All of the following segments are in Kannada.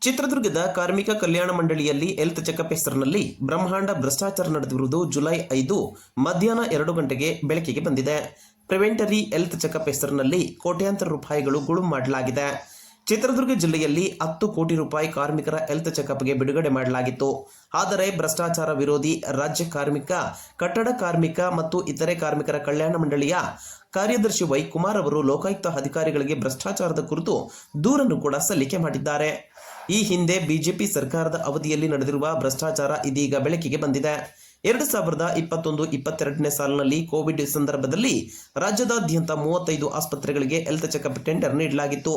ಚಿತ್ರದುರ್ಗದ ಕಾರ್ಮಿಕ ಕಲ್ಯಾಣ ಮಂಡಳಿಯಲ್ಲಿ ಹೆಲ್ತ್ ಚೆಕಪ್ ಹೆಸರಿನಲ್ಲಿ ಬ್ರಹ್ಮಾಂಡ ಭ್ರಷ್ಟಾಚಾರ ನಡೆದಿರುವುದು ಜುಲೈ 5 ಮಧ್ಯಾಹ್ನ 2 ಗಂಟೆಗೆ ಬೆಳಕಿಗೆ ಬಂದಿದೆ. ಪ್ರಿವೆಂಟರಿ ಹೆಲ್ತ್ ಚೆಕಪ್ ಹೆಸರಿನಲ್ಲಿ ಕೋಟ್ಯಾಂತರ ರೂಪಾಯಿಗಳು ಗುಳುಂ ಮಾಡಲಾಗಿದೆ. ಚಿತ್ರದುರ್ಗ ಜಿಲ್ಲೆಯಲ್ಲಿ 10 ಕೋಟಿ ರೂಪಾಯಿ ಕಾರ್ಮಿಕರ ಹೆಲ್ತ್ ಚೆಕಪ್ಗೆ ಬಿಡುಗಡೆ ಮಾಡಲಾಗಿತ್ತು. ಆದರೆ ಭ್ರಷ್ಟಾಚಾರ ವಿರೋಧಿ ರಾಜ್ಯ ಕಾರ್ಮಿಕ, ಕಟ್ಟಡ ಕಾರ್ಮಿಕ ಮತ್ತು ಇತರೆ ಕಾರ್ಮಿಕರ ಕಲ್ಯಾಣ ಮಂಡಳಿಯ ಕಾರ್ಯದರ್ಶಿ ವೈ ಕುಮಾರ್ ಅವರು ಲೋಕಾಯುಕ್ತ ಅಧಿಕಾರಿಗಳಿಗೆ ಭ್ರಷ್ಟಾಚಾರದ ಕುರಿತು ದೂರನ್ನು ಕೂಡ ಸಲ್ಲಿಕೆ ಮಾಡಿದ್ದಾರೆ. ಈ ಹಿಂದೆ ಬಿಜೆಪಿ ಸರ್ಕಾರದ ಅವಧಿಯಲ್ಲಿ ನಡೆದಿರುವ ಭ್ರಷ್ಟಾಚಾರ ಇದೀಗ ಬೆಳಕಿಗೆ ಬಂದಿದೆ. 2021-22ನೇ ಸಾಲಿನಲ್ಲಿ ಕೋವಿಡ್ ಸಂದರ್ಭದಲ್ಲಿ ರಾಜ್ಯದಾದ್ಯಂತ 35 ಆಸ್ಪತ್ರೆಗಳಿಗೆ ಹೆಲ್ತ್ ಚೆಕಪ್ ಟೆಂಡರ್ ನೀಡಲಾಗಿತ್ತು.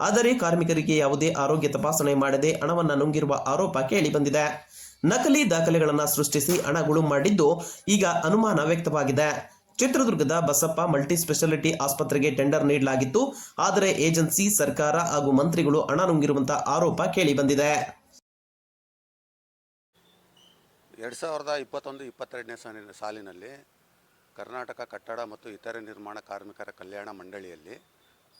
ಆದರೆ ಕಾರ್ಮಿಕರಿಗೆ ಯಾವುದೇ ಆರೋಗ್ಯ ತಪಾಸಣೆ ಮಾಡದೆ ಹಣವನ್ನು ನುಂಗಿರುವ ಆರೋಪ ಕೇಳಿಬಂದಿದೆ. ನಕಲಿ ದಾಖಲೆಗಳನ್ನು ಸೃಷ್ಟಿಸಿ ಹಣ ಗುಳುಂ ಮಾಡಿದ್ದು ಈಗ ಅನುಮಾನ ವ್ಯಕ್ತವಾಗಿದೆ. ಚಿತ್ರದುರ್ಗದ ಬಸಪ್ಪ ಮಲ್ಟಿ ಸ್ಪೆಷಾಲಿಟಿ ಆಸ್ಪತ್ರೆಗೆ ಟೆಂಡರ್ ನೀಡಲಾಗಿತ್ತು. ಆದರೆ ಏಜೆನ್ಸಿ, ಸರ್ಕಾರ ಹಾಗೂ ಮಂತ್ರಿಗಳು ಹಣ ನುಂಗಿರುವಂತಹ ಆರೋಪ ಕೇಳಿಬಂದಿದೆ. 2021-22ನೇ ಸಾಲಿನಲ್ಲಿ ಕರ್ನಾಟಕ ಕಟ್ಟಡ ಮತ್ತು ಇತರೆ ನಿರ್ಮಾಣ ಕಾರ್ಮಿಕರ ಕಲ್ಯಾಣ ಮಂಡಳಿಯಲ್ಲಿ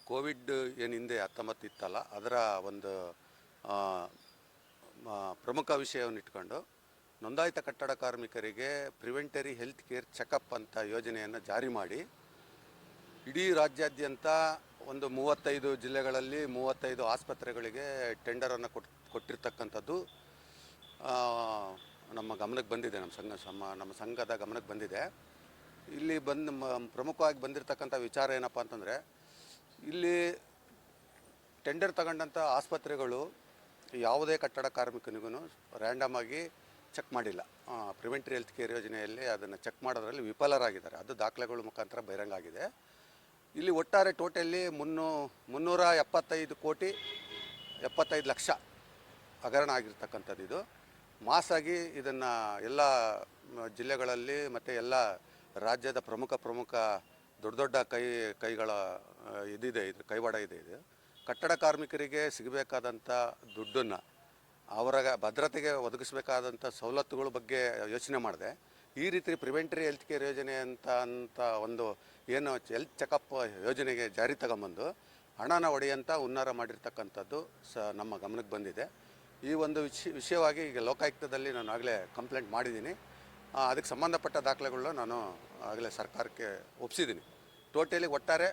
ಕೋವಿಡ್ ಏನು ಹಿಂದೆ 19 ಇತ್ತಲ್ಲ, ಅದರ ಒಂದು ಪ್ರಮುಖ ವಿಷಯವನ್ನು ಇಟ್ಕೊಂಡು ನೋಂದಾಯಿತ ಕಟ್ಟಡ ಕಾರ್ಮಿಕರಿಗೆ ಪ್ರಿವೆಂಟರಿ ಹೆಲ್ತ್ ಕೇರ್ ಚೆಕಪ್ ಅಂತ ಯೋಜನೆಯನ್ನು ಜಾರಿ ಮಾಡಿ ಇಡೀ ರಾಜ್ಯಾದ್ಯಂತ ಒಂದು 35 ಜಿಲ್ಲೆಗಳಲ್ಲಿ 35 ಆಸ್ಪತ್ರೆಗಳಿಗೆ ಟೆಂಡರನ್ನು ಕೊಟ್ಟಿರ್ತಕ್ಕಂಥದ್ದು ನಮ್ಮ ಗಮನಕ್ಕೆ ಬಂದಿದೆ. ನಮ್ಮ ಸಂಘದ ಗಮನಕ್ಕೆ ಬಂದಿದೆ. ಇಲ್ಲಿ ಪ್ರಮುಖವಾಗಿ ಬಂದಿರತಕ್ಕಂಥ ವಿಚಾರ ಏನಪ್ಪ ಅಂತಂದರೆ, ಇಲ್ಲಿ ಟೆಂಡರ್ ತಗೊಂಡಂಥ ಆಸ್ಪತ್ರೆಗಳು ಯಾವುದೇ ಕಟ್ಟಡ ಕಾರ್ಮಿಕನಿಗೂ ರ್ಯಾಂಡಮ್ ಆಗಿ ಚೆಕ್ ಮಾಡಿಲ್ಲ. ಪ್ರಿವೆಂಟರಿ ಹೆಲ್ತ್ ಕೇರ್ ಯೋಜನೆಯಲ್ಲಿ ಅದನ್ನು ಚೆಕ್ ಮಾಡೋದ್ರಲ್ಲಿ ವಿಫಲರಾಗಿದ್ದಾರೆ. ಅದು ದಾಖಲೆಗಳ ಮುಖಾಂತರ ಬಹಿರಂಗ ಆಗಿದೆ. ಇಲ್ಲಿ ಒಟ್ಟಾರೆ ಟೋಟಲಿ 375 ಕೋಟಿ 75 ಲಕ್ಷ ಹಗರಣ ಆಗಿರ್ತಕ್ಕಂಥದ್ದು. ಇದು ಮಾಸಾಗಿ ಇದನ್ನು ಎಲ್ಲ ಜಿಲ್ಲೆಗಳಲ್ಲಿ ಮತ್ತು ಎಲ್ಲ ರಾಜ್ಯದ ಪ್ರಮುಖ ದೊಡ್ಡ ಕೈಗಳ ಇದಿದೆ, ಇದು ಕೈವಾಡ ಇದೆ. ಇದು ಕಟ್ಟಡ ಕಾರ್ಮಿಕರಿಗೆ ಸಿಗಬೇಕಾದಂಥ ದುಡ್ಡನ್ನು, ಅವರ ಭದ್ರತೆಗೆ ಒದಗಿಸಬೇಕಾದಂಥ ಸವಲತ್ತುಗಳ ಬಗ್ಗೆ ಯೋಚನೆ ಮಾಡಿದೆ ಈ ರೀತಿ ಪ್ರಿವೆಂಟರಿ ಹೆಲ್ತ್ ಕೇರ್ ಯೋಜನೆ ಅಂತ ಒಂದು ಏನು ಹೆಲ್ತ್ ಚೆಕಪ್ ಯೋಜನೆಗೆ ಜಾರಿ ತಗೊಂಬಂದು ಹಣನ ಹೊಡೆಯಂಥ ಹುನ್ನಾರ ಮಾಡಿರ್ತಕ್ಕಂಥದ್ದು ನಮ್ಮ ಗಮನಕ್ಕೆ ಬಂದಿದೆ. ಈ ಒಂದು ವಿಷಯವಾಗಿ ಈಗ ಲೋಕಾಯುಕ್ತದಲ್ಲಿ ನಾನು ಆಗಲೇ ಕಂಪ್ಲೇಂಟ್ ಮಾಡಿದ್ದೀನಿ. ಅದಕ್ಕೆ ಸಂಬಂಧಪಟ್ಟ ದಾಖಲೆಗಳನ್ನ ನಾನು ಆಗಲೇ ಸರ್ಕಾರಕ್ಕೆ ಒಪ್ಪಿಸಿದ್ದೀನಿ. ಟೋಟಲಿ ಒಟ್ಟಾರೆ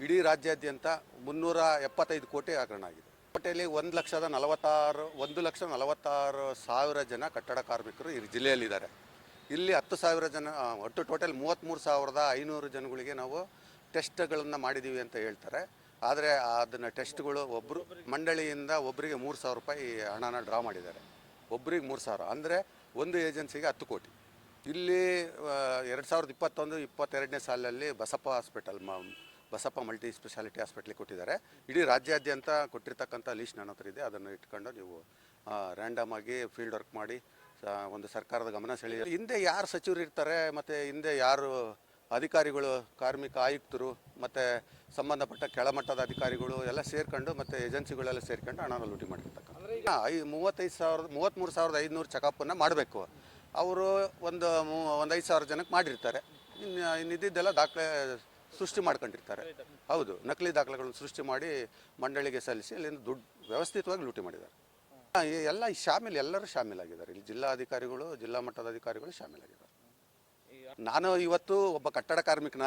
ಇಡೀ ರಾಜ್ಯಾದ್ಯಂತ 375 ಕೋಟಿ ಹಗರಣ ಆಗಿದೆ. ಟೋಟಲಿ 1,46,000 ಜನ ಕಟ್ಟಡ ಕಾರ್ಮಿಕರು ಈ ಜಿಲ್ಲೆಯಲ್ಲಿದ್ದಾರೆ. ಇಲ್ಲಿ 10,000 ಜನ, ಒಟ್ಟು ಟೋಟಲ್ 33,500 ಜನಗಳಿಗೆ ನಾವು ಟೆಸ್ಟ್ಗಳನ್ನು ಮಾಡಿದ್ದೀವಿ ಅಂತ ಹೇಳ್ತಾರೆ. ಆದರೆ ಅದನ್ನು ಟೆಸ್ಟ್ಗಳು ಒಬ್ಬರು ಮಂಡಳಿಯಿಂದ ಒಬ್ಬರಿಗೆ 3,000 ರೂಪಾಯಿ ಹಣನ ಡ್ರಾ ಮಾಡಿದ್ದಾರೆ. ಒಬ್ಬರಿಗೆ 3,000 ಅಂದರೆ ಒಂದು ಏಜೆನ್ಸಿಗೆ 10 ಕೋಟಿ. ಇಲ್ಲಿ 2021-22ನೇ ಸಾಲಿನಲ್ಲಿ ಬಸಪ್ಪ ಮಲ್ಟಿ ಸ್ಪೆಷಾಲಿಟಿ ಹಾಸ್ಪಿಟ್ಲಿಗೆ ಕೊಟ್ಟಿದ್ದಾರೆ. ಇಡೀ ರಾಜ್ಯಾದ್ಯಂತ ಕೊಟ್ಟಿರ್ತಕ್ಕಂಥ ಲೀಸ್ಟ್ ನನ್ನ ಹತ್ರ ಇದೆ. ಅದನ್ನು ಇಟ್ಕೊಂಡು ನೀವು ರ್ಯಾಂಡಮ್ ಆಗಿ ಫೀಲ್ಡ್ ವರ್ಕ್ ಮಾಡಿ ಒಂದು ಸರ್ಕಾರದ ಗಮನ ಸೆಳೆಯ. ಹಿಂದೆ ಯಾರು ಸಚಿವರು ಇರ್ತಾರೆ ಮತ್ತು ಹಿಂದೆ ಯಾರು ಅಧಿಕಾರಿಗಳು, ಕಾರ್ಮಿಕ ಆಯುಕ್ತರು ಮತ್ತು ಸಂಬಂಧಪಟ್ಟ ಕೆಳಮಟ್ಟದ ಅಧಿಕಾರಿಗಳು ಎಲ್ಲ ಸೇರ್ಕೊಂಡು ಮತ್ತು ಏಜೆನ್ಸಿಗಳೆಲ್ಲ ಸೇರ್ಕೊಂಡು ಹಣನ ಲೂಟಿ ಮಾಡಿರ್ತಕ್ಕ 33,500 ಚೆಕಪ್ಪನ್ನು ಮಾಡಬೇಕು. ಅವರು ಒಂದು 5,000 ಜನಕ್ಕೆ ಮಾಡಿರ್ತಾರೆ. ಇನ್ನಿದ್ದೆಲ್ಲ ದಾಖಲೆ ಸೃಷ್ಟಿ ಮಾಡ್ಕೊಂಡಿರ್ತಾರೆ. ಹೌದು, ನಕಲಿ ದಾಖಲೆಗಳನ್ನು ಸೃಷ್ಟಿ ಮಾಡಿ ಮಂಡಳಿಗೆ ಸಲ್ಲಿಸಿ ಅಲ್ಲಿಂದ ದುಡ್ಡು ವ್ಯವಸ್ಥಿತವಾಗಿ ಲೂಟಿ ಮಾಡಿದ್ದಾರೆ. ಎಲ್ಲ ಎಲ್ಲರೂ ಶಾಮೀಲಾಗಿದ್ದಾರೆ. ಇಲ್ಲಿ ಜಿಲ್ಲಾಧಿಕಾರಿಗಳು, ಜಿಲ್ಲಾ ಮಟ್ಟದ ಅಧಿಕಾರಿಗಳು ಶಾಮೀಲಾಗಿದ್ದಾರೆ. ನಾನು ಇವತ್ತು ಒಬ್ಬ ಕಟ್ಟಡ ಕಾರ್ಮಿಕನ